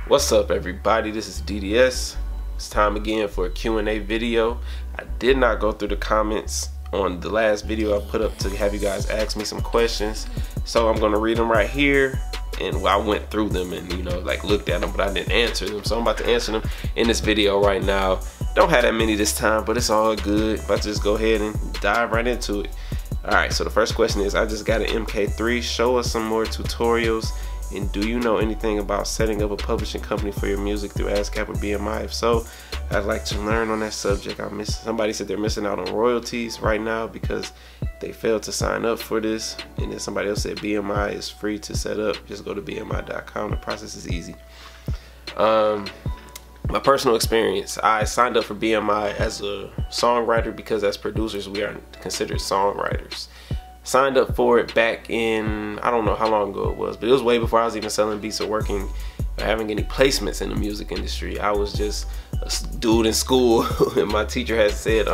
What's up, everybody? This is DDS. It's time again for a Q&A video. I did not go through the comments on the last video I put up to have you guys ask me some questions, so I'm going to read them right here. And I went through them and looked at them, but I didn't answer them, so I'm about to answer them in this video right now. Don't have that many this time, but it's all good. But just go ahead and dive right into it. Alright, so the first question is, I just got an MK3. Show us some more tutorials. And do you know anything about setting up a publishing company for your music through ASCAP or BMI? If so, I'd like to learn on that subject. Somebody said they're missing out on royalties right now because they failed to sign up for this. And then somebody else said BMI is free to set up. Just go to BMI.com. The process is easy. My personal experience, I signed up for BMI as a songwriter because as producers we are considered songwriters. Signed up for it back in, I don't know how long ago it was, but it was way before I was even selling beats or working or having any placements in the music industry. I was just a dude in school and my teacher had said,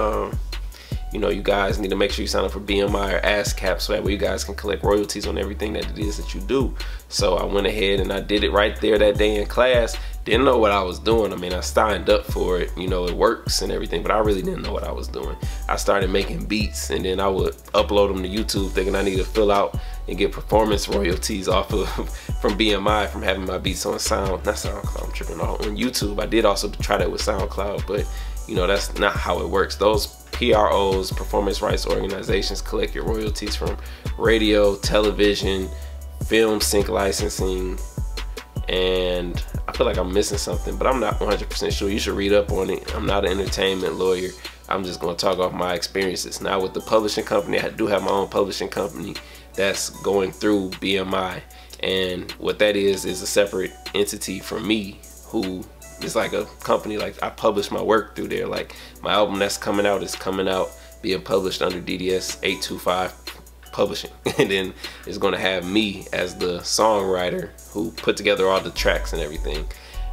you guys need to make sure you sign up for BMI or ASCAP so that way you guys can collect royalties on everything that it is that you do. So I went ahead and I did it right there that day in class. Didn't know what I was doing. I mean, I signed up for it, it works and everything, but I really didn't know what I was doing. I started making beats and then I would upload them to YouTube thinking I need to fill out and get performance royalties off of from BMI from having my beats on not SoundCloud, I'm tripping on YouTube. I did also try that with SoundCloud, but that's not how it works. Those PROs, performance rights organizations, collect your royalties from radio, television, film sync licensing, and I feel like I'm missing something, but I'm not 100% sure. You should read up on it. I'm not an entertainment lawyer. I'm just going to talk off my experiences. Now with the publishing company, I do have my own publishing company that's going through BMI, and what that is a separate entity from me, who is like a company. Like, I publish my work through there. Like, my album that's coming out is coming out being published under DDS 825 Publishing, and then it's going to have me as the songwriter who put together all the tracks and everything.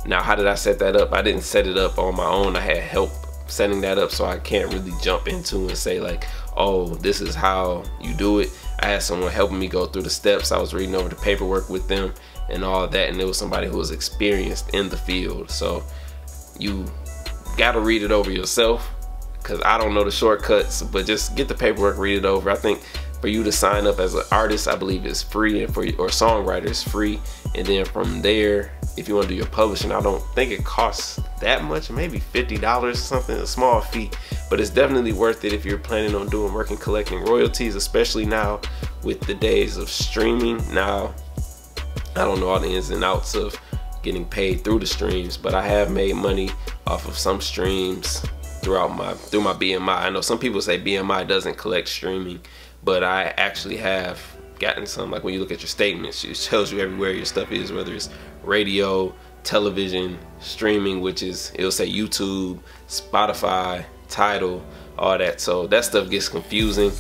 Now, how did I set that up? I didn't set it up on my own. I had help setting that up, so I can't really jump into and say like, oh, this is how you do it. I had someone helping me go through the steps. I was reading over the paperwork with them and all that, and it was somebody who was experienced in the field. So you gotta read it over yourself, because I don't know the shortcuts, but just get the paperwork, read it over. I think for you to sign up as an artist, I believe it's free, and or songwriter is free. And then from there, if you want to do your publishing, I don't think it costs that much, maybe $50 or something, a small fee, but it's definitely worth it if you're planning on doing work and collecting royalties, especially now with the days of streaming. Now, I don't know all the ins and outs of getting paid through the streams, but I have made money off of some streams through my BMI. I know some people say BMI doesn't collect streaming, but I actually have gotten some. Like, when you look at your statements, it tells you everywhere your stuff is, whether it's radio, television, streaming, which is, it'll say YouTube, Spotify, Tidal, all that. So that stuff gets confusing,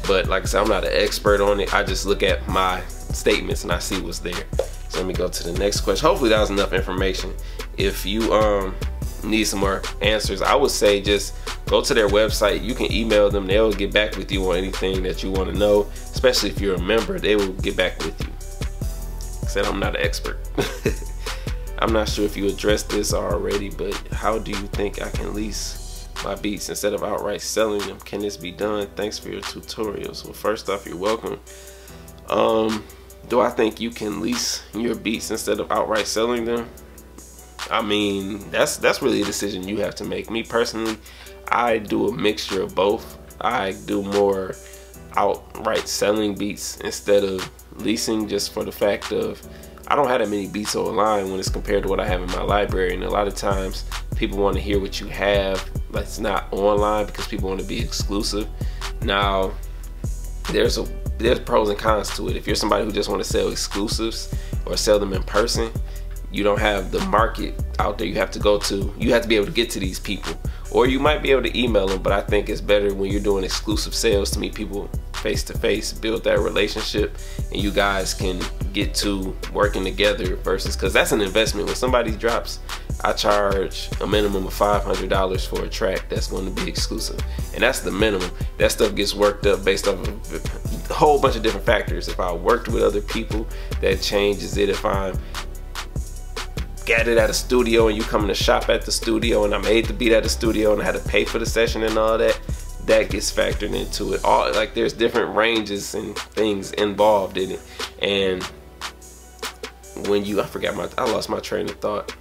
but like I said, I'm not an expert on it. I just look at my statements and I see what's there. So let me go to the next question. Hopefully that was enough information. If you need some more answers, I would say just go to their website. You can email them. They'll get back with you on anything that you want to know, especially if you're a member. They will get back with you. Like I said, I'm not an expert. I'm not sure if you addressed this already, but how do you think I can lease my beats instead of outright selling them? Can this be done? Thanks for your tutorials. Well, first off, you're welcome. Do I think you can lease your beats instead of outright selling them? I mean, that's really a decision you have to make. Me personally, I do a mixture of both. I do more outright selling beats instead of leasing, just for the fact of I don't have that many beats online when it's compared to what I have in my library. And a lot of times people want to hear what you have that's not online because people want to be exclusive. Now, there's pros and cons to it. If you're somebody who just want to sell exclusives or sell them in person, you don't have the market out there you have to go to. You have to be able to get to these people, or you might be able to email them, but I think it's better when you're doing exclusive sales to meet people face to face, build that relationship, and you guys can get to working together versus, because that's an investment. When somebody drops, I charge a minimum of $500 for a track that's going to be exclusive, and that's the minimum. That stuff gets worked up based off of a whole bunch of different factors. If I worked with other people, that changes it. If I'm gathered at a studio and you coming to shop at the studio and I made the beat at the studio and I had to pay for the session and all that, that gets factored into it. All like there's different ranges and things involved in it. And when you, I lost my train of thought.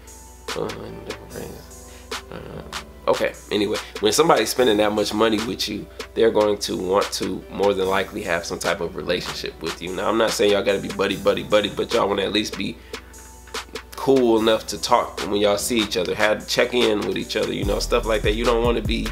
Okay, anyway, when somebody's spending that much money with you, they're going to want to more than likely have some type of relationship with you. Now, I'm not saying y'all gotta be buddy, but y'all wanna at least be cool enough to talk when y'all see each other, have check in with each other, you know, stuff like that. You don't wanna be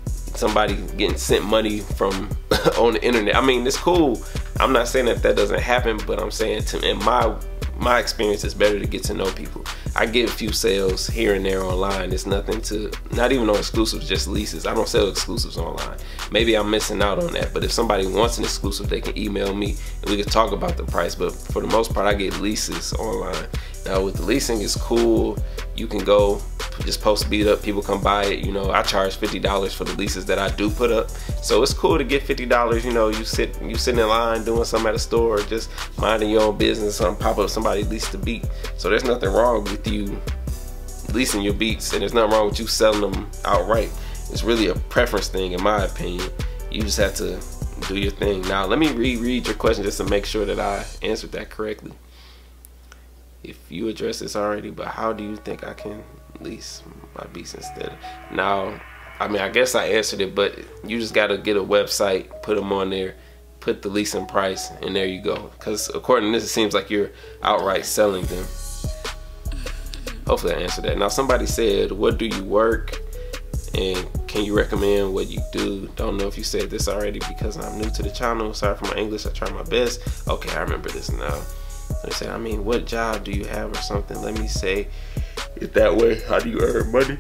somebody getting sent money from on the internet. I mean, it's cool. I'm not saying that doesn't happen, but I'm saying in my experience, it's better to get to know people. I get a few sales here and there online. It's nothing to, not even on exclusives, just leases. I don't sell exclusives online. Maybe I'm missing out on that, but if somebody wants an exclusive, they can email me and we can talk about the price. But for the most part, I get leases online. Now with the leasing, it's cool. You can go just post beat up, people come buy it. You know, I charge $50 for the leases that I do put up, so it's cool to get $50. You know, you sitting in line doing something at a store, or just minding your own business, something pop up, somebody leased the beat. So there's nothing wrong with you leasing your beats, and there's nothing wrong with you selling them outright. It's really a preference thing, in my opinion. You just have to do your thing. Now let me reread your question just to make sure that I answered that correctly. If you address this already, but how do you think I can lease my beats instead? Now, I mean, I guess I answered it, but you just gotta get a website, put them on there, put the leasing price, and there you go. Because according to this, it seems like you're outright selling them. Hopefully I answered that. Now somebody said, what do you work? And can you recommend what you do? Don't know if you said this already because I'm new to the channel. Sorry for my English, I try my best. Okay, I remember this now. They say, I mean, what job do you have or something? Let me say it that way. How do you earn money?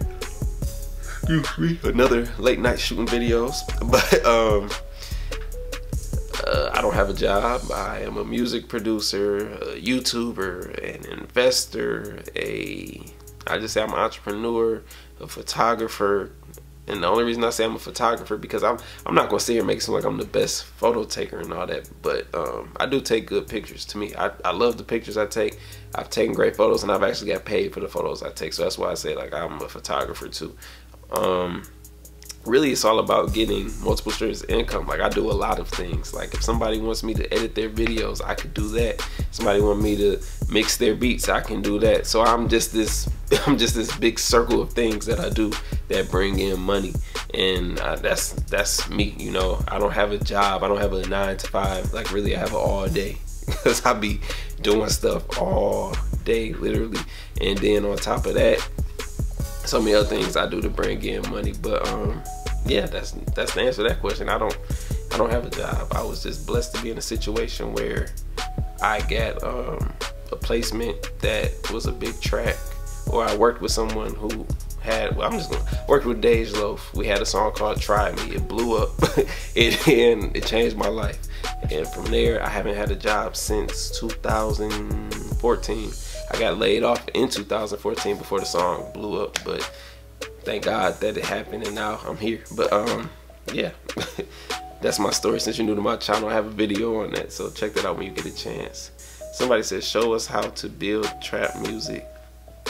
Excuse me. Another late night shooting videos. But I don't have a job. I am a music producer, a YouTuber, an investor, I just say I'm an entrepreneur, a photographer. And the only reason I say I'm a photographer because I'm not gonna sit here and make it seem like I'm the best photo taker and all that, but I do take good pictures. To me, I love the pictures I take. I've taken great photos and I've actually got paid for the photos I take, so that's why I say like I'm a photographer too. Really, it's all about getting multiple streams of income. Like I do a lot of things. Like if somebody wants me to edit their videos, I could do that. Somebody want me to mix their beats, I can do that. So I'm just this big circle of things that I do that bring in money, and that's me. You know, I don't have a job. I don't have a 9 to 5. Like really, I have an all day because I be doing stuff all day, literally. And then on top of that, so many other things I do to bring in money. But yeah, that's the answer to that question. I don't have a job. I was just blessed to be in a situation where I got a placement that was a big track, or I worked with someone who had, well, I'm just gonna work with Dej Loaf. We had a song called Try Me. It blew up and it changed my life. And from there, I haven't had a job since 2014. I got laid off in 2014 before the song blew up, but thank God that it happened and now I'm here. But yeah, that's my story. Since you're new to my channel, I have a video on that, so check that out when you get a chance. Somebody says, show us how to build trap music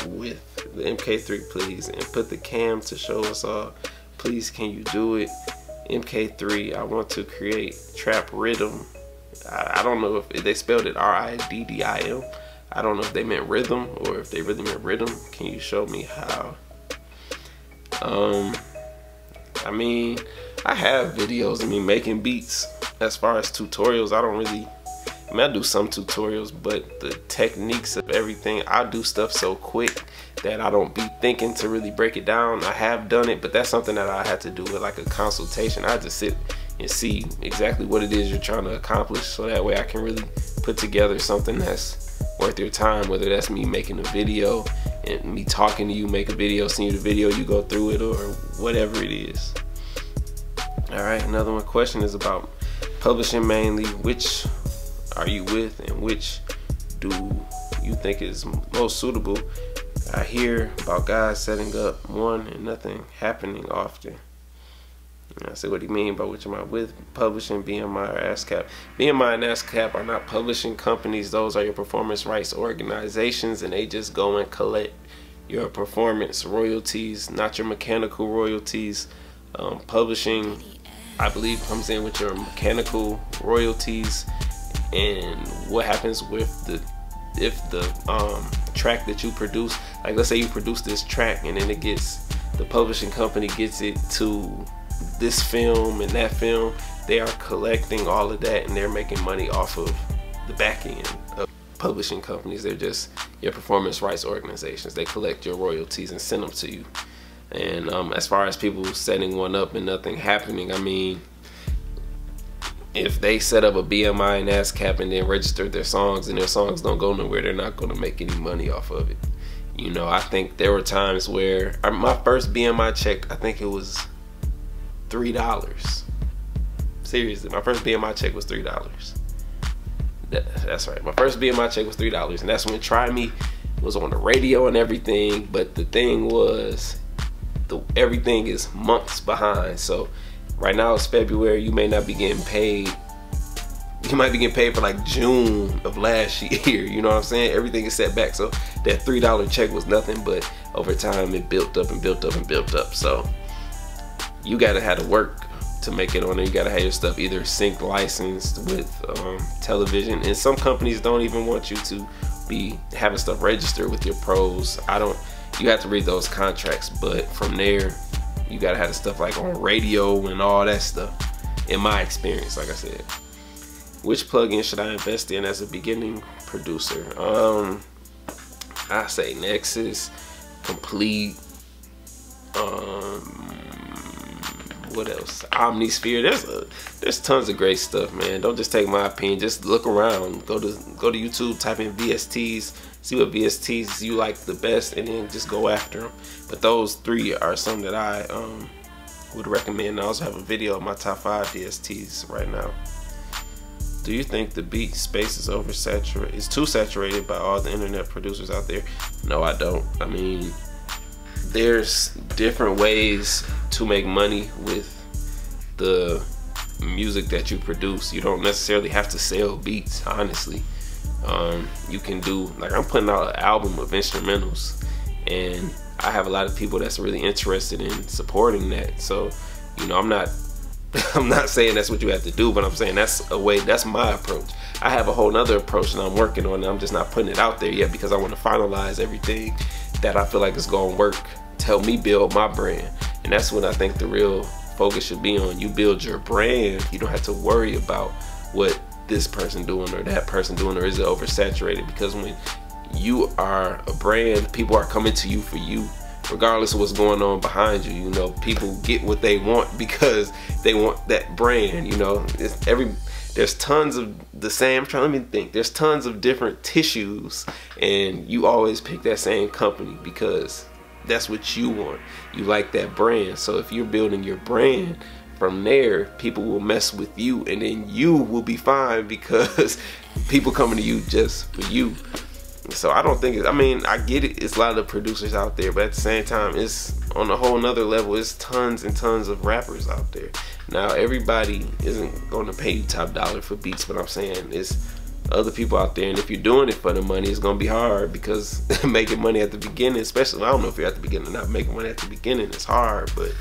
with the MK3, please, and put the cam to show us all. Please, can you do it? MK3, I want to create trap rhythm. I don't know if they spelled it R-I-D-D-I-M. I don't know if they meant rhythm or if they really meant rhythm. Can you show me how? I mean, I have videos of me making beats. As far as tutorials, I don't really, I mean, I do some tutorials, but the techniques of everything, I do stuff so quick that I don't be thinking to really break it down. I have done it, but that's something that I had to do with like a consultation. I had to sit and see exactly what it is you're trying to accomplish, so that way I can really put together something that's worth your time, whether that's me making a video and me talking to you, make a video, send you the video, you go through it, or whatever it is. All right, another one question is about publishing mainly. Which are you with and which do you think is most suitable? I hear about guys setting up one and nothing happening often. I see what he mean by which am I with, publishing, BMI, or ASCAP. BMI and ASCAP are not publishing companies. Those are your performance rights organizations, and they just go and collect your performance royalties, not your mechanical royalties. Publishing, I believe, comes in with your mechanical royalties, and what happens with if the track that you produce, like let's say you produce this track and then it gets, the publishing company gets it to this film and that film, they are collecting all of that and they're making money off of the back end of publishing companies. They're just your performance rights organizations. They collect your royalties and send them to you. And as far as people setting one up and nothing happening, I mean, if they set up a BMI and ASCAP and then register their songs and their songs don't go nowhere, they're not going to make any money off of it. You know, I think there were times where my first BMI check, I think it was $3. Seriously, my first BMI check was $3. That's right, my first BMI check was $3, and that's when Try Me was on the radio and everything. But the thing was, everything is months behind. So right now it's February, you may not be getting paid. You might be getting paid for like June of last year, you know what I'm saying? Everything is set back. So that $3 check was nothing, but over time it built up and built up and built up. So you gotta have to work to make it on there. You gotta have your stuff either sync licensed with television, and some companies don't even want you to be having stuff registered with your pros. You have to read those contracts, but from there you gotta have the stuff like on radio and all that stuff, in my experience. Like I said, which plugin should I invest in as a beginning producer? I say Nexus, Complete, what else? Omnisphere. There's tons of great stuff, man. Don't just take my opinion. Just look around. Go to YouTube, type in VSTs, see what VSTs you like the best, and then just go after them. But those three are some that I would recommend. I also have a video of my top 5 VSTs right now. Do you think the beat space is oversaturated? It's too saturated by all the internet producers out there? No, I don't. I mean, there's different ways to make money with the music that you produce. You don't necessarily have to sell beats, honestly. You can do, like, I'm putting out an album of instrumentals, and I have a lot of people that's really interested in supporting that. So, you know, I'm not saying that's what you have to do, but I'm saying that's a way, that's my approach. I have a whole nother approach and I'm working on it. I'm just not putting it out there yet because I want to finalize everything that I feel like is going to work to help me build my brand. And that's what I think the real focus should be on. You build your brand, you don't have to worry about what this person doing or that person doing, or is it oversaturated, because when you are a brand, people are coming to you for you. Regardless of what's going on behind you, you know, people get what they want because they want that brand. You know, there's tons of the same. Let me think. There's tons of different tissues, and you always pick that same company because that's what you want. You like that brand. So if you're building your brand, from there, people will mess with you, and then you will be fine because people coming to you just for you. So I don't think I mean, I get it, it's a lot of producers out there, but at the same time, it's on a whole nother level. It's tons and tons of rappers out there. Now, everybody isn't going to pay you top dollar for beats, but I'm saying it's other people out there, and if you're doing it for the money, it's going to be hard because making money at the beginning, especially, I don't know if you're at the beginning or not, making money at the beginning is hard, but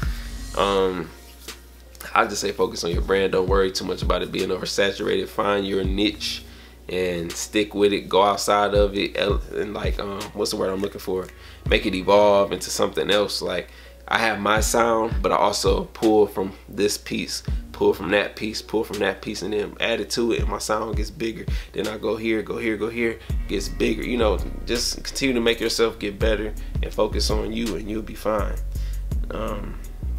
I just say focus on your brand. Don't worry too much about it being oversaturated. Find your niche and stick with it. Go outside of it and, like, what's the word I'm looking for? Make it evolve into something else. Like, I have my sound, but I also pull from this piece, pull from that piece, pull from that piece, and then add it to it, and my sound gets bigger. Then I go here, go here, go here, gets bigger. You know, just continue to make yourself get better and focus on you, and you'll be fine.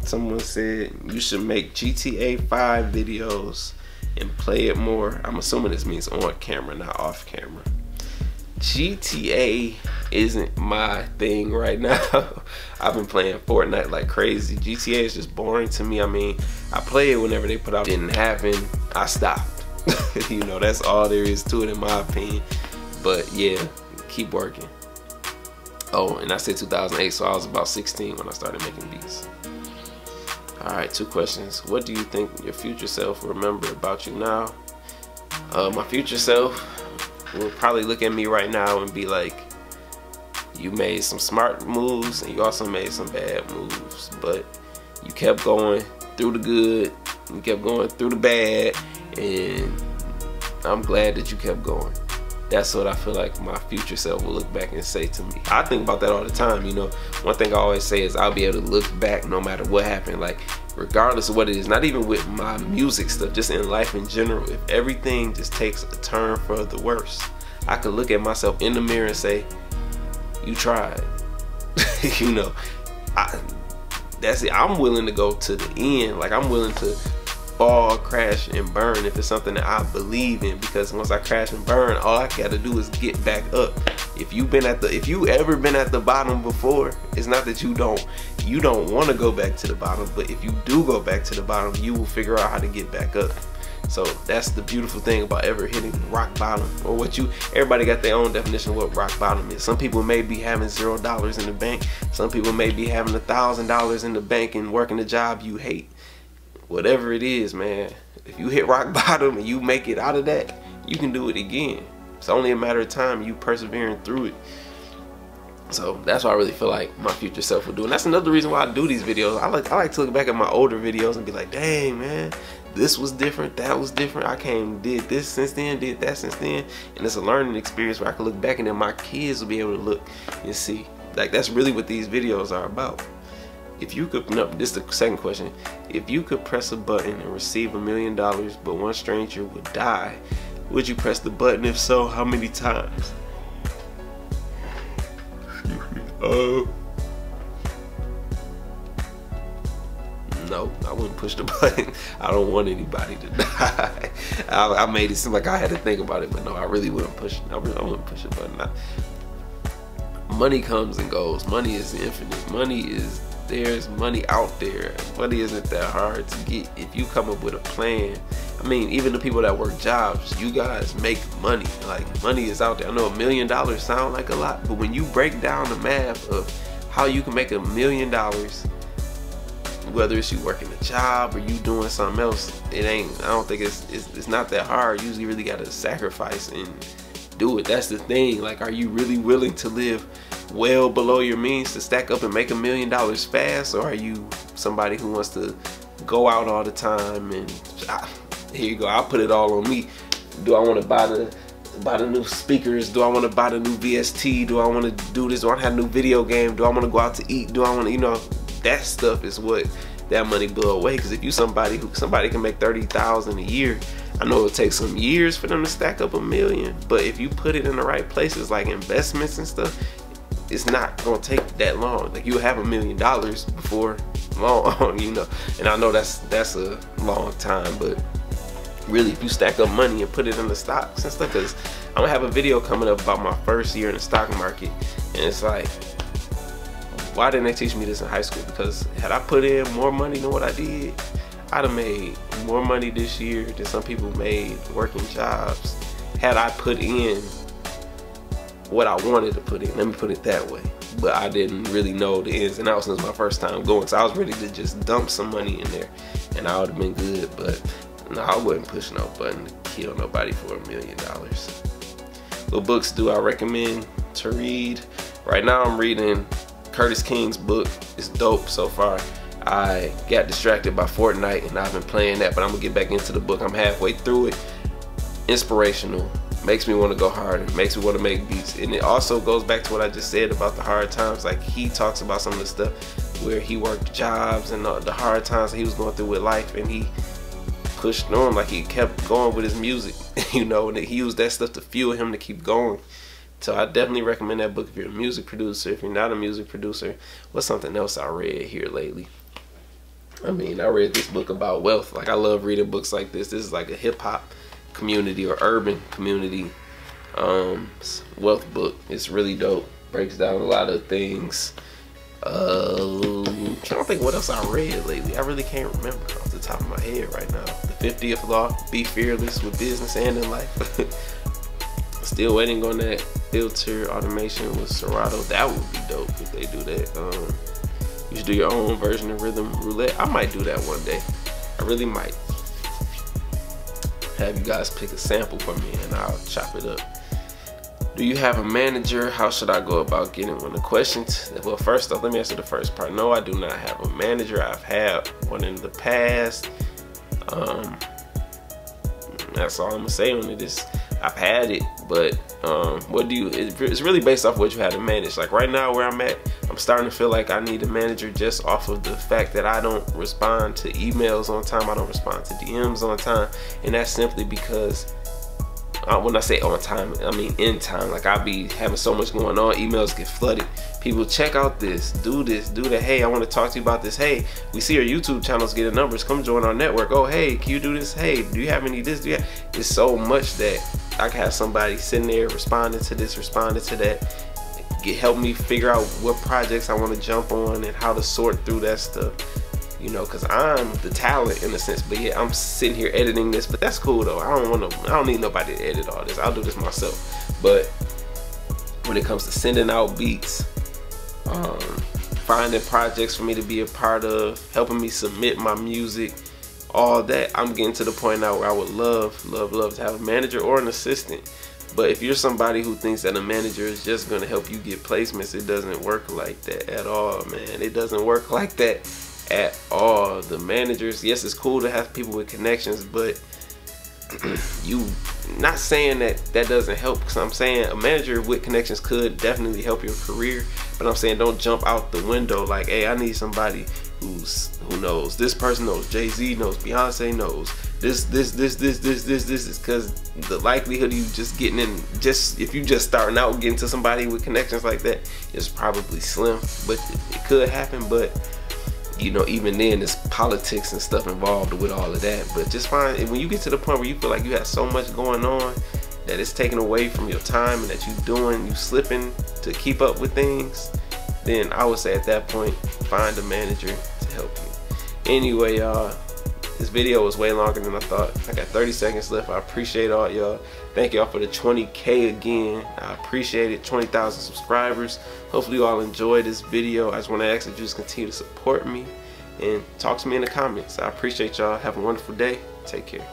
Someone said you should make GTA 5 videos and play it more. I'm assuming this means on camera, not off camera. GTA isn't my thing right now. I've been playing Fortnite like crazy. GTA is just boring to me. I mean, I play it whenever they put out. Didn't happen, I stopped. You know, that's all there is to it in my opinion. But yeah, keep working. Oh, and I said 2008, so I was about 16 when I started making beats. Alright, 2 questions. What do you think your future self will remember about you now? My future self will probably look at me right now and be like, you made some smart moves and you also made some bad moves, but you kept going through the good, you kept going through the bad, and I'm glad that you kept going. That's what I feel like my future self will look back and say to me. I think about that all the time, you know. One thing I always say is I'll be able to look back no matter what happened, like regardless of what it is, not even with my music stuff, just in life in general. If everything just takes a turn for the worse, I could look at myself in the mirror and say, you tried. You know, that's it. I'm willing to go to the end. Like, I'm willing to fall, crash, and burn if it's something that I believe in, because once I crash and burn, all I gotta do is get back up. If you ever been at the bottom before, it's not that you don't want to go back to the bottom, but if you do go back to the bottom, you will figure out how to get back up. So that's the beautiful thing about ever hitting rock bottom, or everybody got their own definition of what rock bottom is. Some people may be having $0 in the bank. Some people may be having $1,000 in the bank and working a job you hate. Whatever it is, man, if you hit rock bottom and you make it out of that, you can do it again. It's only a matter of time, you persevering through it. So that's what I really feel like my future self will do. And that's another reason why I do these videos. I like to look back at my older videos and be like, dang, man, this was different, that was different. I did this since then, did that since then. And it's a learning experience where I can look back and then my kids will be able to look and see. Like, that's really what these videos are about. If you could, no, this is the second question. If you could press a button and receive $1 million, but one stranger would die, would you press the button? If so, how many times? No, I wouldn't push the button. I don't want anybody to die. I made it seem like I had to think about it, but no, I really wouldn't push. I wouldn't push the button. Money comes and goes. Money is infinite. There's money out there. Money isn't that hard to get if you come up with a plan. I mean, even the people that work jobs, you guys make money. Like, money is out there. I know $1 million sound like a lot, but when you break down the math of how you can make $1 million, whether it's you working a job or you doing something else, I don't think it's not that hard. You usually really gotta sacrifice and do it. That's the thing. Like, are you really willing to live well below your means to stack up and make $1 million fast, or are you somebody who wants to go out all the time and here you go, I'll put it all on me. Do I want to buy the new speakers? Do I want to buy the new VST? Do I want to do this? Do I want to have a new video game? Do I want to go out to eat? Do I want to, you know, that stuff is what that money blow away. Because if you somebody can make $30,000 a year, I know it takes some years for them to stack up $1 million, but if you put it in the right places like investments and stuff, it's not gonna take that long. Like, you'll have $1 million before long, you know. And I know that's a long time, but really, if you stack up money and put it in the stocks and stuff, because I'm gonna have a video coming up about my first year in the stock market, and it's like, why didn't they teach me this in high school? Because had I put in more money than what I did, I'd have made more money this year than some people made working jobs. Had I put in what I wanted to put in, let me put it that way. But I didn't really know the ins and outs. Since my first time going, so I was ready to just dump some money in there and I would have been good. But no, I wouldn't push no button to kill nobody for $1 million. What books do I recommend to read? Right now I'm reading Curtis King's book. It's dope so far. I got distracted by Fortnite and I've been playing that, but I'm gonna get back into the book. I'm halfway through it. Inspirational. Makes me want to go harder. Makes me want to make beats. And it also goes back to what I just said about the hard times. Like, he talks about some of the stuff where he worked jobs and the hard times that he was going through with life, and he pushed on. Like, he kept going with his music, you know, and he used that stuff to fuel him to keep going. So I definitely recommend that book if you're a music producer. If you're not a music producer, what's something else I read here lately? I mean, I read this book about wealth. Like, I love reading books like this. This is like a hip-hop community or urban community wealth book. It's really dope. Breaks down a lot of things. I don't think what else I read lately. I really can't remember off the top of my head right now. The 50th Law, be fearless with business and in life. Still waiting on that filter automation with Serato. That would be dope if they do that. You should do your own version of rhythm roulette. I might do that one day. I really might. Have you guys pick a sample for me and I'll chop it up. Do you have a manager? How should I go about getting one? The questions. Well, first off, let me answer the first part. No, I do not have a manager. I've had one in the past. That's all I'm gonna say on it. I've had it, but it's really based off what you had to manage. Like right now where I'm at, I'm starting to feel like I need a manager just off of the fact that I don't respond to emails on time. I don't respond to DMs on time, and that's simply because when I say on time, I mean in time. Like I be having so much going on, emails get flooded. People check out this, do that. Hey, I want to talk to you about this. Hey, we see your YouTube channel's getting numbers. Come join our network. Oh, hey, can you do this? Hey, do you have any this? Do you have? It's so much that I can have somebody sitting there responding to this, responding to that. Help me figure out what projects I want to jump on and how to sort through that stuff. You know, cause I'm the talent in a sense, but yeah, I'm sitting here editing this, but that's cool though. I don't need nobody to edit all this. I'll do this myself. But when it comes to sending out beats, finding projects for me to be a part of, helping me submit my music, all that, I'm getting to the point now where I would love to have a manager or an assistant. But if you're somebody who thinks that a manager is just gonna help you get placements, it doesn't work like that at all, man. It doesn't work like that at all. The managers, yes, it's cool to have people with connections, but you not saying that doesn't help, because I'm saying a manager with connections could definitely help your career, but I'm saying don't jump out the window like, hey, I need somebody who knows this person, knows Jay-Z, knows Beyonce, knows this is, because the likelihood of you just getting in, just if you just starting out getting to somebody with connections like that is probably slim. But it could happen, but you know, even then there's politics and stuff involved with all of that. But just find, when you get to the point where you feel like you have so much going on that it's taken away from your time and that you slipping to keep up with things, then I would say at that point find a manager to help you. Anyway, y'all, this video was way longer than I thought. I got 30 seconds left. I appreciate all y'all. Thank y'all for the 20K again. I appreciate it. 20,000 subscribers. Hopefully you all enjoyed this video. I just want to ask that you just continue to support me and talk to me in the comments. I appreciate y'all. Have a wonderful day. Take care.